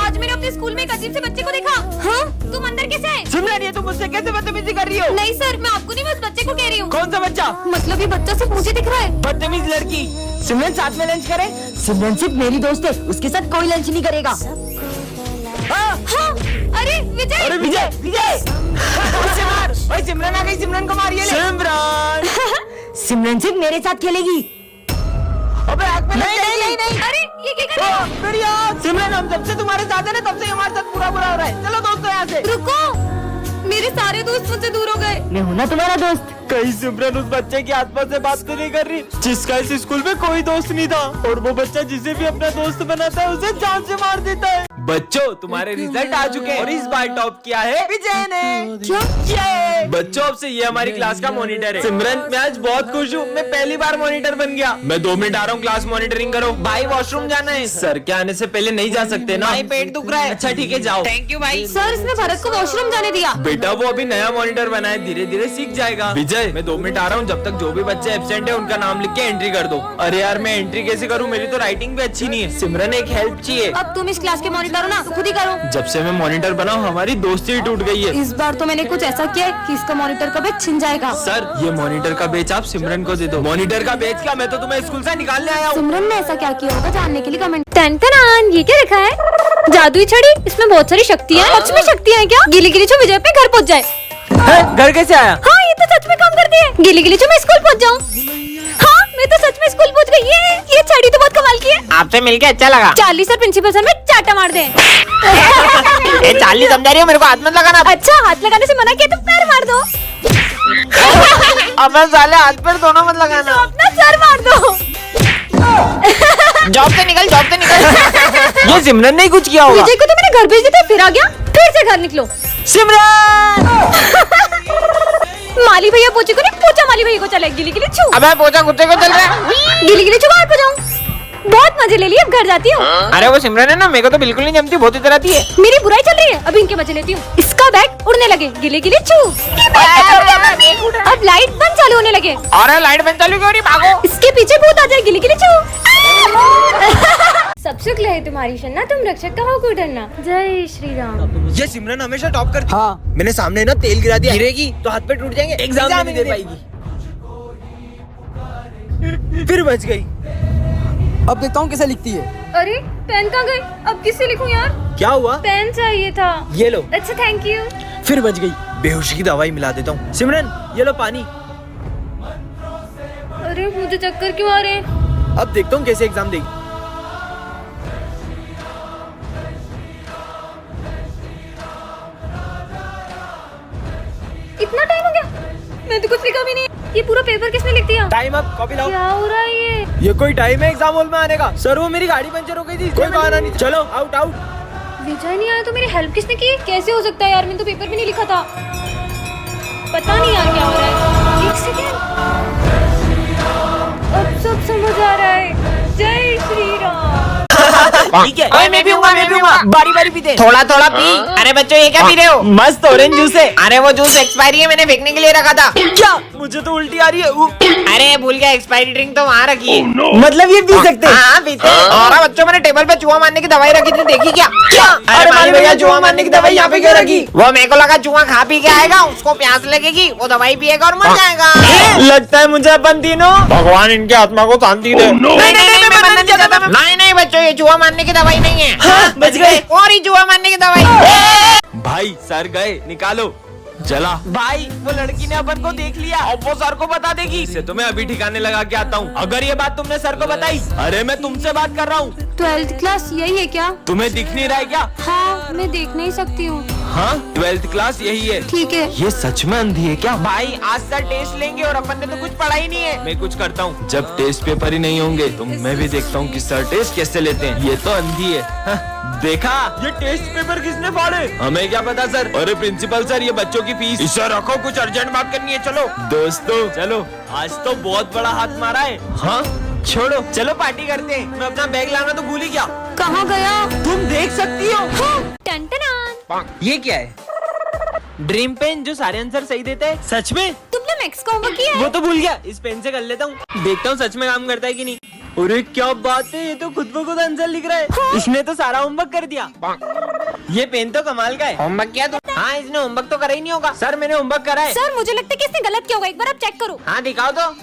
आज मैंने अपने स्कूल में एक अजीब से बच्चे को देखा। हाँ? तुम अंदर कैसे आए? सिमरन, ये तुम मुझसे कैसे बदतमीजी कर रही हो? नहीं सर, मैं आपको नहीं, बस बच्चे को कह रही हूँ। कौन सा बच्चा? मतलब ये बच्चा सिर्फ मुझे दिख रहा है। बदतमीज लड़की। सिमरन साथ में लंच करें? सिमरन सिर्फ मेरी दोस्त है, उसके साथ कोई लंच नहीं करेगा। हाँ, अरे विजय। अरे विजय, विजय! उससे मार। ओए सिमरन आ गई, सिमरन को मारिए। सिमरन! सिमरन सिर्फ मेरे साथ खेलेगी। अबे आग में नहीं नहीं नहीं नहीं। अरे ये क्या कर रहे हो? मेरी आग! सिमरन, हम जब से तुम्हारे साथ है ना, तब से हमारे साथ बुरा बुरा हो रहा है। चलो दोस्तों यहाँ से। रुको, मेरे सारे दोस्त मुझसे दूर हो गए। मैं हूँ ना तुम्हारा दोस्त। कहीं सिमरन उस बच्चे के आसपास से बात तो नहीं कर रही जिसका इस स्कूल में कोई दोस्त नहीं था, और वो बच्चा जिसे भी अपना दोस्त बनाता है उसे जान से मार देता है। बच्चों, तुम्हारे रिजल्ट आ चुके हैं और इस बार टॉप किया है विजय ने। क्या? ये बच्चों, अब से ये हमारी क्लास का मॉनिटर है। सिमरन, मैं आज बहुत खुश हूँ, मैं पहली बार मॉनिटर बन गया। मैं 2 मिनट आ रहा हूँ, क्लास मॉनिटरिंग करो। भाई वॉशरूम जाना है। सर के आने से पहले नहीं जा सकते ना? भाई पेट दुख रहा है। अच्छा ठीक है, जाओ। थैंक यू भाई। सर, इसने भरत को वॉशरूम जाने दिया। बेटा, वो अभी नया मॉनिटर बना है, धीरे धीरे सीख जाएगा। विजय, मैं 2 मिनट आ रहा हूँ, जब तक जो भी बच्चे एब्सेंट है उनका नाम लिख के एंट्री कर दो। अरे यार, मैं एंट्री कैसे करूँ? मेरी तो राइटिंग भी अच्छी नहीं है। सिमरन, एक हेल्प चाहिए। अब तुम इस क्लास के मॉनिटर हो ना, तो खुद ही करो। जब से मैं मॉनिटर बना हूँ, हमारी दोस्ती ही टूट गई है। इस बार तो मैंने कुछ ऐसा किया है कि इसका मॉनिटर का बैच छिन जाएगा। सर, ये मॉनिटर का बेच आप सिमरन को दे दो। मॉनिटर का बेच क्या? मैं तो तुम्हें स्कूल से निकालने आया हूँ। सिमरन ने ऐसा क्या किया होगा जानने के लिए कमेंट। टन ये क्या रखा है? जादुई छड़ी, इसमें बहुत सारी शक्तियाँ हैं। सच में शक्तियाँ हैं क्या? गिली गिली छू विजय पे घर पहुँच जाए। घर कैसे आया? हाँ, ये तो सच में काम करती है। गिली गिली छू मैं स्कूल पहुँच जाऊँ। हाँ, मैं तो सच में स्कूल पहुँच गई। ये छड़ी तो बहुत कमाल की है। आपसे मिलके अच्छा लगा। चार्ली सर प्रिंसिपल सर में चाटा मार दे। चार्ली समझा रही हो? मेरे को हाथ मत लगाना। अच्छा, हाथ लगाने से मना किया तो पैर मार दो। अब साले हाथ पैर दोनों मत लगाना। अपना सर मार दो। जॉब से निकल, जॉब से निकल। ये सिमरन ने कुछ किया होगा। विजय को तो मैंने घर भेज दिया, फिर आ गया। फिर से घर निकलो। सिमरन! माली भैया पोछे को नहीं, पोछा माली भैया को चले। गिली गिली छू। अबे पोछा कुत्ते को चल रहा है। गिली गिली छू बाहर पे जाऊँ। बहुत मजे ले लिए, अब घर जाती हूँ। अरे वो सिमरन है ना, मेरे को तो बिल्कुल नहीं जमती, बहुत इतराती है। मेरी बुराई चल रही है, अभी इनके मजे लेती हूँ। इसका बैग उड़ने लगे। गिली गिली छू। अब लाइट बंद चालू होने लगे। अरे लाइट बंद चालू क्यों नहीं? भागो। इसके पीछे भूत आ जाए। गिली गिली छू। सब शुक्ल है तुम्हारी शन्ना, तुम रक्षक का हो को डरना। जय श्री राम। ये सिमरन हमेशा टॉप करती है। हाँ। मैंने सामने ना तेल गिरा दिया, गिरेगी तो हाथ पे टूट जाएंगे, एग्जाम नहीं दे पाएगी। फिर बच गई। अब देखता हूँ कैसे लिखती है। अरे पेन कहाँ गई? अब किससे लिखूं यार? क्या हुआ? पेन चाहिए था। ये लो। अच्छा थैंक यू। फिर बच गई। बेहोशी की दवाई मिला देता हूँ। सिमरन, ये लो पानी। अरे मुझे चक्कर क्यों आ रहे हैं? अब देखता हूँ कैसे एग्जाम देगी। इतना टाइम हो गया, मैं तो कुछ लिखा भी नहीं। ये पूरा पेपर किसने लिख दिया? टाइम अप, कॉपी लाओ। क्या हो रहा है ये कोई टाइम है एग्जाम हॉल में आने का? सर, वो मेरी गाड़ी पंचर हो गई थी, कोई बहाना नहीं। चलो आउट आउट। विजय नहीं आया तो मेरी हेल्प किसने की? कैसे हो सकता है यार, मैंने तो पेपर भी नहीं लिखा था। पता नहीं यार क्या हो रहा है। एक सेकेंड, अब सब समझ आ रहा है। जय श्री राम। ठीक है। ओए, मैं भी हूँ, मैं भी हूँ। बारी बारी पीते हैं। थोड़ा थोड़ा पी। अरे बच्चों, ये क्या पी रहे हो? मस्त ऑरेंज जूस है। अरे वो जूस एक्सपायरी है, मैंने फेंकने के लिए रखा था। क्या? मुझे तो उल्टी आ रही है। अरे भूल गया, एक्सपायरी ड्रिंक तो वहाँ रखी है। मतलब ये पी सकते हैं? हाँ पीते हैं। और बच्चों, मैंने टेबल पे चूहा मारने की दवाई रखी थी, देखी क्या? अरे माली भैया, चूहा मारने की दवाई यहाँ पे क्यों रखी? वो मेरे को लगा चूहा खा पी के आएगा, उसको प्यास लगेगी, वो दवाई पिएगा और मर जाएगा। लगता है मुझे अपन तीनों भगवान इनके आत्मा को शांति दे। नहीं नहीं बच्चों, ये चूहा मारने की दवाई नहीं है। हाँ, बच गए। और ही चूहा मारने की दवाई। भाई सर गए, निकालो। चला भाई, वो लड़की ने अपन को देख लिया, अब वो सर को बता देगी। इसे तो मैं अभी ठिकाने लगा के आता हूँ। अगर ये बात तुमने सर को बताई, अरे मैं तुमसे बात कर रहा हूँ। 12th क्लास यही है क्या? तुम्हें दिख नहीं रहा है क्या? हाँ, मैं देख नहीं सकती हूँ। हाँ, 12th क्लास यही है। ठीक है। ये सच में अंधी है क्या? भाई आज सर टेस्ट लेंगे और अपन ने तो कुछ पढ़ा ही नहीं है। मैं कुछ करता हूँ, जब टेस्ट पेपर ही नहीं होंगे तो मैं भी देखता हूँ कि सर टेस्ट कैसे लेते हैं। ये तो अंधी है। हाँ, देखा, ये टेस्ट पेपर किसने फाड़े? हमें क्या पता सर। अरे प्रिंसिपल सर, ये बच्चों की फीस। इसे रखो, कुछ अर्जेंट बात करनी है। चलो दोस्तों, चलो, आज तो बहुत बड़ा हाथ मारा है। हाँ छोड़ो, चलो पार्टी करते हैं। मैं अपना बैग लाना तो भूल ही गया। कहाँ गया? तुम देख सकती हो। टन। ये क्या है? ड्रीम पेन, जो सारे आंसर सही देते हैं। सच में? तुमने मैक्स का होमवर्क किया है? वो तो भूल गया, इस पेन से कर लेता हूँ। देखता हूँ सच में काम करता है कि नहीं। अरे क्या बात है, ये तो खुद ब खुद आंसर लिख रहा है। इसने तो सारा होमवर्क कर दिया। ये पेन तो कमाल का है। होमवर्क किया तू? हाँ, इसने होमवर्क तो करा ही नहीं होगा। सर मैंने होमवर्क करा है। सर मुझे लगता है कि इसने गलत किया होगा, एक बार आप चेक करो। हाँ दिखाओ तो।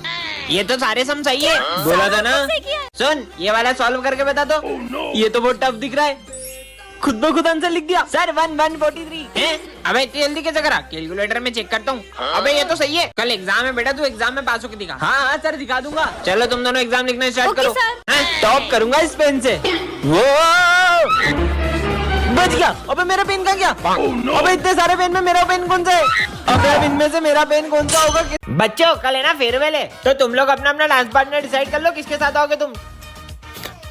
ये तो सारे सम सही है। बोला था ना। सही किया है। सुन, ये वाला सॉल्व करके बता दो। ये तो बहुत टफ दिख रहा है। खुद ब खुद आंसर लिख दिया। सर 143 है। अबे इतनी जल्दी कैसे करा? कैलकुलेटर में चेक करता हूँ। अबे ये तो सही है। कल एग्जाम है बेटा, तू एग्जाम में पास होके दिखा। हाँ हाँ सर दिखा दूंगा। चलो तुम दोनों एग्जाम लिखना स्टार्ट ओके, करो। सर। हैं? टॉप करूंगा इस पेन से। वो बच गया। अबे मेरा पेन कहाँ गया? अबे इतने सारे पेन में मेरा पेन कौन सा है? अबे अब इनमें से मेरा पेन कौन सा होगा? बच्चों कल है ना फेयरवेल है, तो तुम लोग अपना अपना डांस पार्टनर डिसाइड कर लो, किसके साथ आओगे तुम।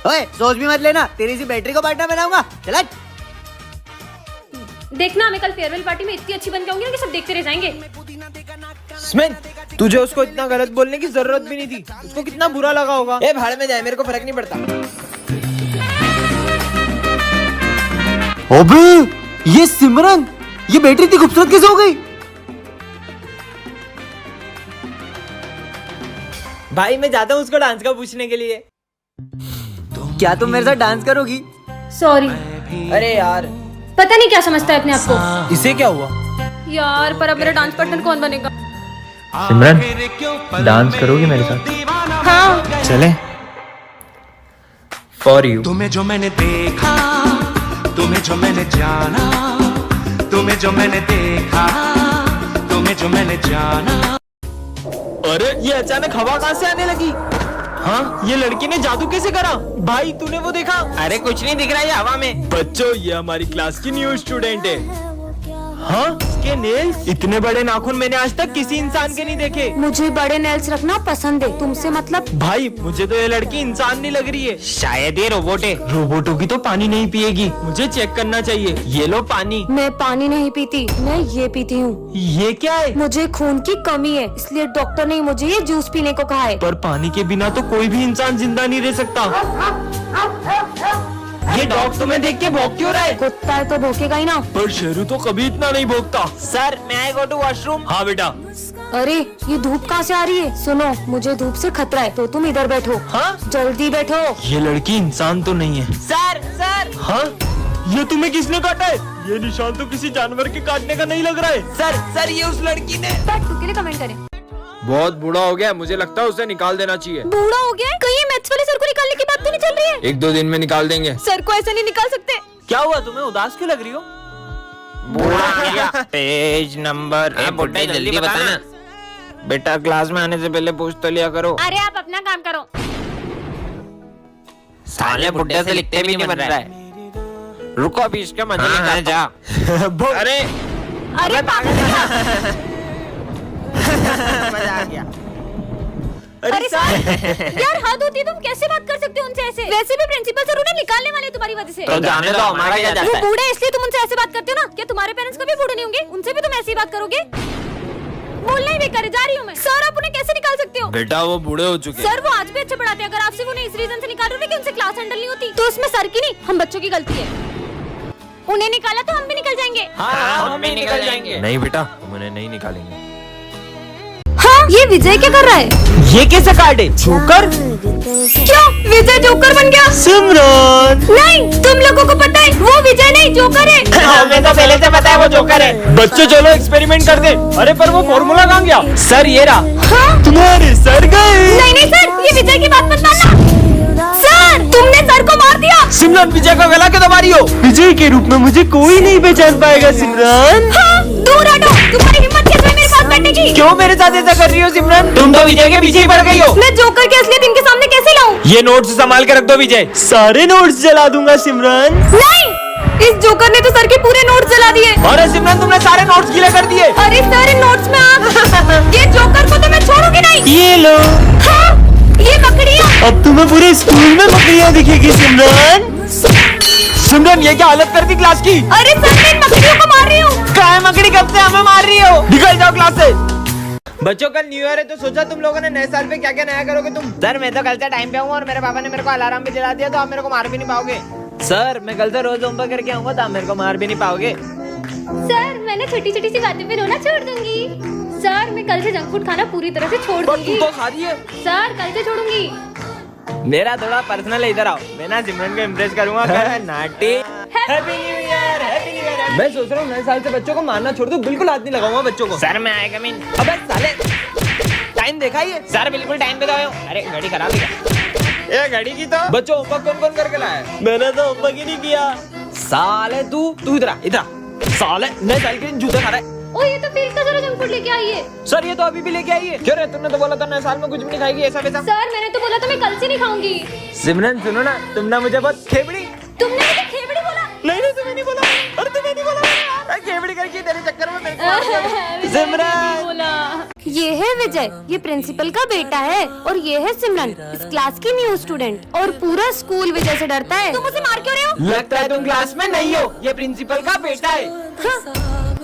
ओए सोच भी मत लेना, तेरी सी बैटरी को पार्टनर बनाऊंगा। चला। देखना मैं कल फेयरवेल पार्टी में इतनी अच्छी बन के आऊंगी ना कि सब देखते रह जाएंगे। स्मिथ, तुझे उसको इतना गलत बोलने की जरूरत भी नहीं थी। उसको कितना बुरा लगा होगा। ए भाड़ में जाए, मेरे को फर्क नहीं पड़ता। अबे ये सिमरन, ये बैटरी इतनी खूबसूरत कैसे हो गई? भाई मैं जाता हूँ उसको डांस का पूछने के लिए। क्या तुम मेरे साथ डांस करोगी? सॉरी, अरे यार, पता नहीं क्या समझता है अपने आप को। इसे क्या हुआ? यार पर अब मेरा डांस पार्टनर कौन बनेगा? सिमरन, डांस करोगी मेरे साथ? हाँ चले। For you. तुम्हें जो मैंने देखा, तुम्हें जो मैंने जाना, तुम्हें जो मैंने देखा, तुम्हें जो मैंने जाना। अरे ये अचानक हवा कहाँ से आने लगी? हाँ, ये लड़की ने जादू कैसे करा? भाई तूने वो देखा? अरे कुछ नहीं दिख रहा है हवा में। बच्चों ये हमारी क्लास की न्यू स्टूडेंट है। हाँ, इसके नेल्स इतने बड़े नाखून मैंने आज तक किसी इंसान के नहीं देखे। मुझे बड़े नेल्स रखना पसंद है, तुमसे मतलब। भाई मुझे तो ये लड़की इंसान नहीं लग रही है। शायद ये रोबोट है। रोबोटों की तो पानी नहीं पिएगी, मुझे चेक करना चाहिए। ये लो पानी। मैं पानी नहीं पीती, मैं ये पीती हूँ। ये क्या है? मुझे खून की कमी है, इसलिए डॉक्टर ने मुझे ये जूस पीने को कहा है। पर पानी के बिना तो कोई भी इंसान जिंदा नहीं रह सकता। ये डॉग तुम्हें देख के भौंक क्यों रहा है? कुत्ता है तो भौंकेगा ही ना। पर शेरू तो कभी इतना नहीं भौंकता। सर मैं आई गो टू वॉशरूम। हाँ बेटा। अरे ये धूप कहाँ से आ रही है? सुनो, मुझे धूप से खतरा है, तो तुम इधर बैठो। हाँ? जल्दी बैठो। ये लड़की इंसान तो नहीं है। सर सर हाँ? ये तुम्हें किसने काटा है? ये निशान तो किसी जानवर के काटने का नहीं लग रहा है। सर ये उस लड़की ने। बट तू के लिए कमेंट करें। बहुत बूढ़ा हो गया, मुझे लगता है उसे निकाल देना चाहिए। बूढ़ा हो गया है? कहीं मैथ्स वाले सर को निकालने की बात तो नहीं चल रही है? 1-2 दिन में निकाल देंगे। सर को ऐसे नहीं निकाल सकते। क्या हुआ, तुम्हें उदास क्यों लग रही हो? Page number. बुड्ढा जल्दी बताना। बेटा क्लास में आने से पहले पूछ तो लिया करो। अरे आप अपना काम करो। साले बुड्ढे से लिखते भी नहीं बन रहा है। रुको अभी इसका मजा निकाल जा। अरे अरे मजा आ गया। अरे सर यार हद होती है, तुम कैसे बात कर सकते हो उनसे ऐसे? वैसे भी प्रिंसिपल सर उन्हें निकालने वाले हैं तुम्हारी वजह से। तो जाने दो, हमारा क्या जाता वो है। बूढ़े इसलिए तुम उनसे ऐसे बात करते हो ना? क्या तुम्हारे पेरेंट्स कभी बूढ़े नहीं होंगे? उनसे भी तुम ऐसी बात करोगे? बोलना ही बेकार है, जा रही हूँ मैं। सर आप उन्हें कैसे निकाल सकते हो? बेटा वो बूढ़े हो चुके हैं। सर वो आज भी अच्छे पढ़ाते हैं, अगर आप सिर्फ उन्हें इस रीजन से निकाल रहे हो कि उनसे क्लास हैंडल नहीं होती, तो उसमें सर की नहीं हम बच्चों की गलती है। उन्हें निकाला तो हम भी निकल जाएंगे। हाँ हम भी निकल जाएंगे। नहीं बेटा, हम उन्हें नहीं निकालेंगे। हाँ ये विजय क्या कर रहा है? ये कैसा कार्ड है? जोकर? क्यों विजय जोकर बन गया? सिमरन, नहीं तुम लोगों को पता है वो विजय नहीं जोकर है। हमें तो पहले से पता है वो जोकर है। बच्चों चलो एक्सपेरिमेंट कर दे। अरे पर वो फॉर्मूला कहाँ गया? सर ये रहा। हाँ? तुम्हारे सर गए। नहीं नहीं सर, ये विजय की बात मत मानना। सर तुमने सर को मार दिया। सिमरन विजय का गला क्यों दबा रही हो? विजय के रूप में मुझे कोई नहीं पहचान पाएगा सिमरन। हाँ? दूर हटो, तुम्हारी हिम्मत कैसे है मेरे पास बैठने की? क्यों मेरे साथ ऐसा कर रही हो सिमरन? तुम तो विजय के पीछे ही पड़ गई हो। मैं जोकर के असलियत इनके सामने कैसे लाऊं? ये नोट्स संभाल के रख दो विजय। सारे नोट्स जला दूंगा सिमरन। नहीं, इस जोकर ने तो सर के पूरे नोट्स जला दिए। अरे सिमरन तुमने सारे नोट्स गीले कर दिए। अरे सर इन नोट्स में आप ये जोकर को तो मैं छोड़ूंगी नहीं। ये लो। हाँ? ये मकड़ियाँ। अब तुम्हें पूरे स्कूल में मकड़ियाँ दिखेगी सिमरन। सिमरन ये क्या हालत कर दी क्लास की? अरे सर मैं इन मकड़ियों को मार रही हूँ। काय मकड़ी कब से हमें मार रही हो? निकल जाओ क्लास से। बच्चों कल न्यू ईयर है, तो सोचा तुम लोगों ने नए साल पे क्या क्या नया करोगे तुम? सर मैं तो कल से टाइम पे हूँ और मेरे पापा ने मेरे को अलार्म भी दिला दिया, तो आप मेरे को मार भी नहीं पाओगे। सर मैं कल से रोज होमवर्क करके आऊंगा, तो आप मेरे को मार भी नहीं पाओगे। सर मैंने छोटी छोटी सी बातों पे रोना छोड़ दूंगी। सर मैं कल से जंक फूड खाना पूरी तरह से छोड़ दूंगी। तो खा रही है। सर कल से छोड़ूंगी। मेरा थोड़ा पर्सनल है, इधर आओ। मैं ना सिमरन को इम्प्रेस करूंगा। Naughty happy new year, happy new year. मैं सोच रहा हूँ नए साल से बच्चों को मारना छोड़ दूं, बिल्कुल हाथ नहीं लगाऊंगा बच्चों को। सर मैं आएगा मीन। अबे साले टाइम देखा ये? सर बिल्कुल टाइम पे तो आयो। अरे घड़ी खराब है क्या? ये घड़ी की तो बच्चों होमवर्क कौन कौन करके लाया? मैंने तो होमवर्क ही नहीं किया। साले तू इधर आ। साले नए साल के दिन जूते खा रहा है। ओ ये तो फिर का जरा जंक फूड लेके आई है। सर ये तो अभी भी लेके आई है। क्यों रे, तुमने तो बोला था नए साल में कुछ भी नहीं खाएगी ऐसा वैसा। सर मैंने तो बोला था मैं कल से नहीं खाऊंगी। सिमरन सुनो ना, तुम ना मुझे बहुत खेबड़ी। तुमने मुझे खेबड़ी बोला। नहीं तुम्हें नहीं बोला। अरे तुम्हें नहीं बोला। अरे खेबड़ी करके तेरे चक्कर में मेरे को मार दिया। सिमरन बोला। ये है विजय, ये प्रिंसिपल का बेटा है, और ये है सिमरन, इस क्लास की न्यू स्टूडेंट, और पूरा स्कूल विजय से डरता है। तुम उसे मार क्यों रहे हो? लगता है तुम क्लास में नहीं हो, ये प्रिंसिपल का बेटा है।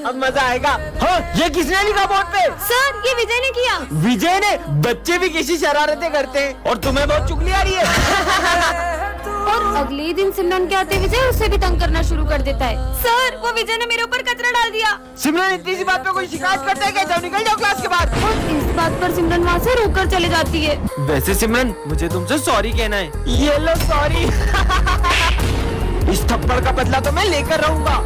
अब मजा आएगा। हाँ, ये किसने लिखा बोर्ड पे? सर ये विजय ने किया। विजय ने? बच्चे भी कैसी शरारतें करते हैं, और तुम्हें बहुत चुगली आ रही है। और अगले ही दिन सिमरन के आते विजय उसे भी तंग करना शुरू कर देता है। सर वो विजय ने मेरे ऊपर कचरा डाल दिया। सिमरन इतनी सी बात पे कोई शिकायत करता है क्या? जाओ निकल जाओ क्लास के बाहर। और इस बात पर सिमरन वहाँ से रोक कर चले जाती है। वैसे सिमरन मुझे तुमसे सॉरी कहना है। ये लो सॉरी। इस थप्पड़ का बदला तो मैं लेकर रहूंगा।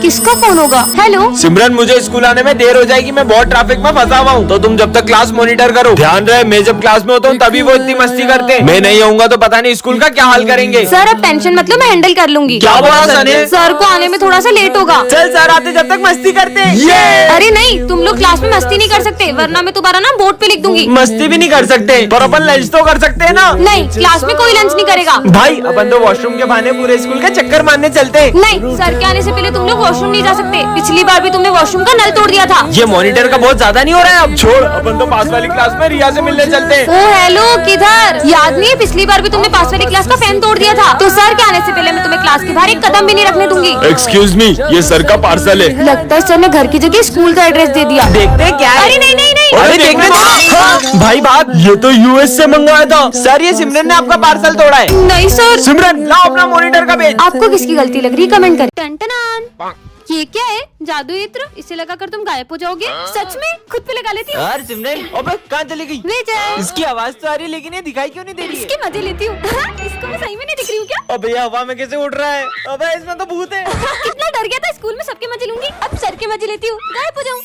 किसका फोन होगा? हेलो सिमरन मुझे स्कूल आने में देर हो जाएगी, मैं बहुत ट्रैफिक में फंसा हुआ हूँ, तो तुम जब तक क्लास मॉनिटर करो। ध्यान रहे मैं जब क्लास में होता हूँ तभी वो इतनी मस्ती करते हैं, मैं नहीं आऊंगा तो पता नहीं स्कूल का क्या हाल करेंगे। सर अब टेंशन मतलब मैं हैंडल कर लूंगी। क्या बोला सर ने? सर को आने में थोड़ा सा लेट होगा। चल सर आते जब तक मस्ती करते हैं। अरे नहीं, तुम लोग क्लास में मस्ती नहीं कर सकते, वरना मैं तुम्हारा नाम बोर्ड पे लिख दूंगी। मस्ती भी नहीं कर सकते, पर अपन लंच तो कर सकते हैं ना। नहीं, क्लास में कोई लंच नहीं करेगा। भाई अपन तो वॉशरूम के बहाने पूरे स्कूल का चक्कर मारने चलते हैं। नहीं, सर के आने से पहले तुम लोग वॉशरूम नहीं जा सकते। पिछली बार भी तुमने वॉशरूम का नल तोड़ दिया था। ये मॉनिटर का बहुत ज्यादा नहीं हो रहा है अब? छोड़, अपन तो पास वाली क्लास में रिया से मिलने चलते हैं। ओ हेलो, किधर? याद नहीं है पिछली बार भी तुमने पास वाली क्लास का फैन तोड़ दिया था? तो सर के आने से पहले मैं तुम्हें क्लास के बाहर एक कदम भी नहीं रखने दूंगी। एक्सक्यूज मी, ये सर का पार्सल है। लगता है सर ने घर की जगह स्कूल का एड्रेस दे दिया। देखते हैं क्या है। अरे नहीं नहीं नहीं, अरे देखने दो। हाँ, भाई बात ये तो यूएस से मंगाया था। सर ये सिमरन ने आपका पार्सल तोड़ा है। नहीं सर। सिमरन लाओ अपना मॉनिटर का पेज। आपको किसकी गलती लग रही है कमेंट करें। टन-टनान। ये क्या है? जादू यंत्र? इसे लगाकर तुम गायब हो जाओगे? सच में? खुद पे लगा लेती हूँ। यार सिमरन, अबे कहाँ चली गई? विजय, इसकी आवाज तो आ रही है लेकिन ये दिखाई क्यों नहीं दे रही है? इसके मजे लेती हूँ। इसको मैं सही में नहीं दिख रही हूँ क्या? अबे ये हवा में कैसे उड़ रहा है? अबे इसमें तो भूत है। कितना डर गया था स्कूल में सबके मजे लूंगी, अब सर के मजे लेती हूँ, गायब हो जाऊँ।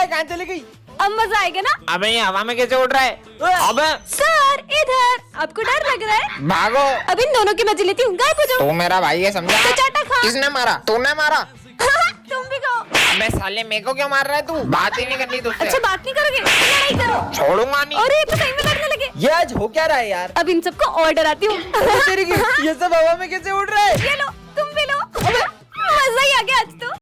कहाँ चली गई? अब मजा आएगा ना? अबे ये हवा में कैसे उड़ रहा है? अबे सर इधर, आपको डर लग रहा है? भागो। अब इन दोनों के मजे लेती हूँ, गायब हो जाऊँ। तू मेरा भाई है समझा? तो चाटा खा। किसने मारा? तूने मारा? तुम भी खाओ। अबे साले मेरे को क्यों मार रहा है तू? बात ही नहीं करनी तुझसे। अच्छा बात नहीं करोगे? लड़ाई करो। छोड़ूंगा नहीं। अरे ये तो सही में लड़ने लगे। ये आज हो क्या रहा है यार? अब इन सबको और डराती हूँ। तेरी की, ये सब हवा में कैसे उड़ रहा है? ये लो।